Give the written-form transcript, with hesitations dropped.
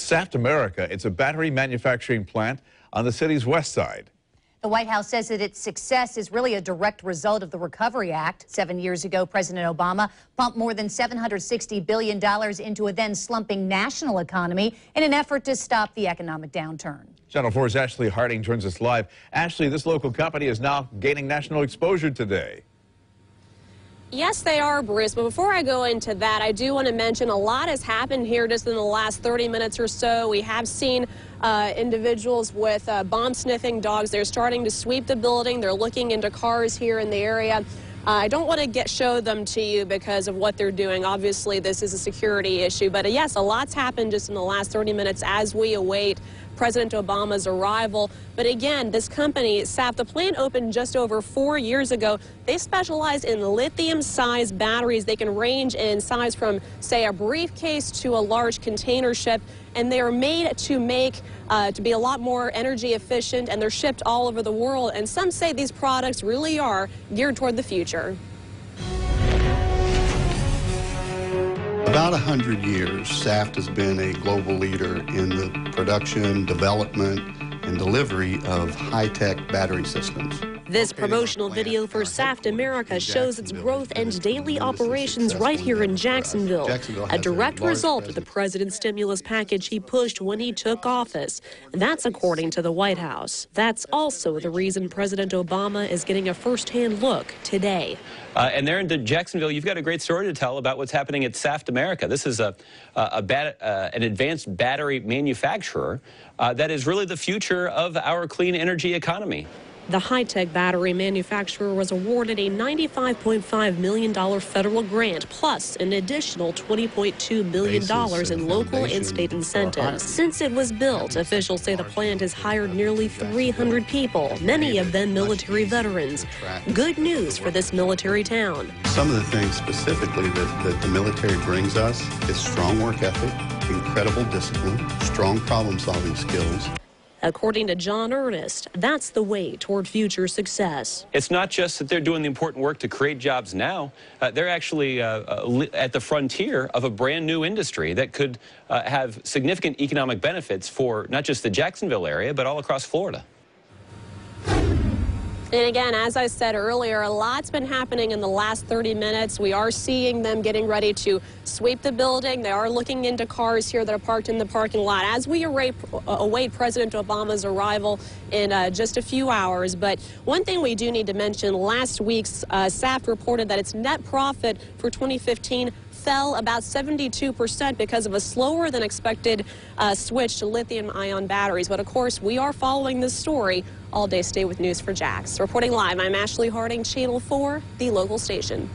Saft America, it's a battery manufacturing plant on the city's west side. The White House says that its success is really a direct result of the Recovery Act. 7 years ago, President Obama pumped more than $760 billion into a then slumping national economy in an effort to stop the economic downturn. Channel 4's Ashley Harding joins us live. Ashley, this local company is now gaining national exposure today. Yes, they are, Bruce. But before I go into that, I do want to mention a lot has happened here just in the last 30 minutes or so. We have seen individuals with bomb-sniffing dogs. They're starting to sweep the building. They're looking into cars here in the area. I don't want to show them to you because of what they're doing. Obviously, this is a security issue. But yes, a lot's happened just in the last 30 minutes as we await President Obama's arrival. But again, this company, Saft, the plant opened just over 4 years ago. They specialize in lithium-sized batteries. They can range in size from, say, a briefcase to a large container ship. And they are made to be a lot more energy efficient, and they're shipped all over the world. And some say these products really are geared toward the future. About 100 years, Saft has been a global leader in the production, development, and delivery of high-tech battery systems. This promotional video for Saft America shows its growth and daily operations right here in Jacksonville, a direct result of the president's stimulus package he pushed when he took office. That's according to the White House. That's also the reason President Obama is getting a first-hand look today. And there in Jacksonville, you've got a great story to tell about what's happening at Saft America. This is an advanced battery manufacturer that is really the future of our clean energy economy. The high-tech battery manufacturer was awarded a $95.5 million federal grant, plus an additional $20.2 billion in local and state incentives. Since it was built, officials say the plant has hired nearly 300 people, many of them military veterans. Good news for this military town. Some of the things specifically that the military brings us is strong work ethic, incredible discipline, strong problem-solving skills. According to John Ernest, that's the way toward future success. It's not just that they're doing the important work to create jobs now. They're actually at the frontier of a brand new industry that could have significant economic benefits for not just the Jacksonville area, but all across Florida. And again, as I said earlier, a lot's been happening in the last 30 minutes. We are seeing them getting ready to sweep the building. They are looking into cars here that are parked in the parking lot as we await President Obama's arrival in just a few hours. But one thing we do need to mention, last week's Saft reported that its net profit for 2015 fell about 72% because of a slower than expected switch to lithium-ion batteries. But of course, we are following this story all day. Stay with News4Jax. Reporting live, I'm Ashley Harding, Channel 4, the local station.